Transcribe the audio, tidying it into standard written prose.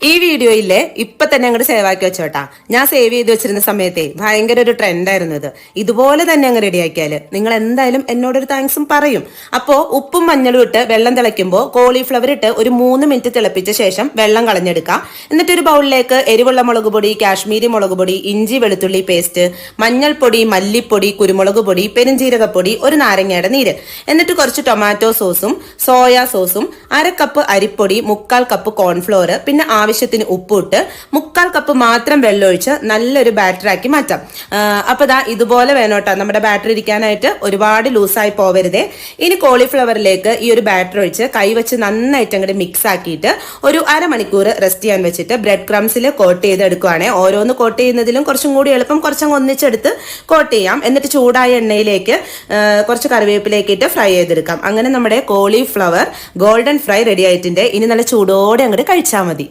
ഈ വീഡിയോയിലെ ഇപ്പൊ തന്നെ അങ്ങോട്ട് സേവ് ആക്കി വെച്ചോട്ടാ. ഞാൻ സേവ് ചെയ്ത് വെച്ചിരുന്ന സമയത്തെ ഭയങ്കര ഒരു ട്രെൻഡായിരുന്നു ഇത്. ഇതുപോലെ തന്നെ അങ്ങ് റെഡിയാക്കിയാല് നിങ്ങൾ എന്തായാലും എന്നോടൊരു താങ്ക്സും പറയും. അപ്പോ ഉപ്പും മഞ്ഞളും ഇട്ട് വെള്ളം തിളയ്ക്കുമ്പോൾ കോളിഫ്ലവർ ഇട്ട് ഒരു 3 മിനിറ്റ് തിളപ്പിച്ച ശേഷം വെള്ളം കളഞ്ഞെടുക്കുക. എന്നിട്ട് ഒരു ബൗളിലേക്ക് എരിവുള്ള മുളക് പൊടി, കാശ്മീരി മുളക് പൊടി, ഇഞ്ചി വെളുത്തുള്ളി പേസ്റ്റ്, മഞ്ഞൾപ്പൊടി, മല്ലിപ്പൊടി, കുരുമുളക് പൊടി, പെരുംജീരകപ്പൊടി, ഒരു നാരങ്ങയുടെ നീര്, എന്നിട്ട് കുറച്ച് ടൊമാറ്റോ സോസും സോയാ സോസും, 1/2 കപ്പ് അരിപ്പൊടി, 1/4 കപ്പ് കോൺഫ്ലോർ, പിന്നെ ആവശ്യത്തിന് ഉപ്പിട്ട് 1/4 കപ്പ് മാത്രം വെള്ളം ഒഴിച്ച് നല്ലൊരു ബാറ്ററാക്കി മാറ്റാം. അപ്പൊ ദാ ഇതുപോലെ വേണോട്ടോ നമ്മുടെ ബാറ്റർ ഇരിക്കാനായിട്ട്, ഒരുപാട് ലൂസായി പോവരുതേ. ഇനി കോളിഫ്ലവറിലേക്ക് ഈ ഒരു ബാറ്റർ ഒഴിച്ച് കൈവച്ച് നന്നായിട്ട് അങ്ങോട്ട് മിക്സ് ആക്കിയിട്ട് ഒരു അരമണിക്കൂർ റെസ്റ്റ് ചെയ്യാൻ വെച്ചിട്ട് ബ്രെഡ് ക്രംസിൽ കോട്ട് ചെയ്ത് എടുക്കുവാണേ. ഓരോന്ന് കോട്ട് ചെയ്യുന്നതിലും കുറച്ചും കൂടി എളുപ്പം കുറച്ചങ്ങ് ഒന്നിച്ചെടുത്ത് കോട്ട് ചെയ്യാം. എന്നിട്ട് ചൂടായ എണ്ണയിലേക്ക് കുറച്ച് കറിവേപ്പിലേക്ക് ഇട്ട് ഫ്രൈ ചെയ്തെടുക്കാം. അങ്ങനെ നമ്മുടെ കോളിഫ്ലവർ ഗോൾഡൻ ഫ്രൈ റെഡി ആയിട്ടുണ്ട്. ഇനി നല്ല ചൂടോടെ അങ്ങോട്ട് കഴിച്ചാൽ മതി.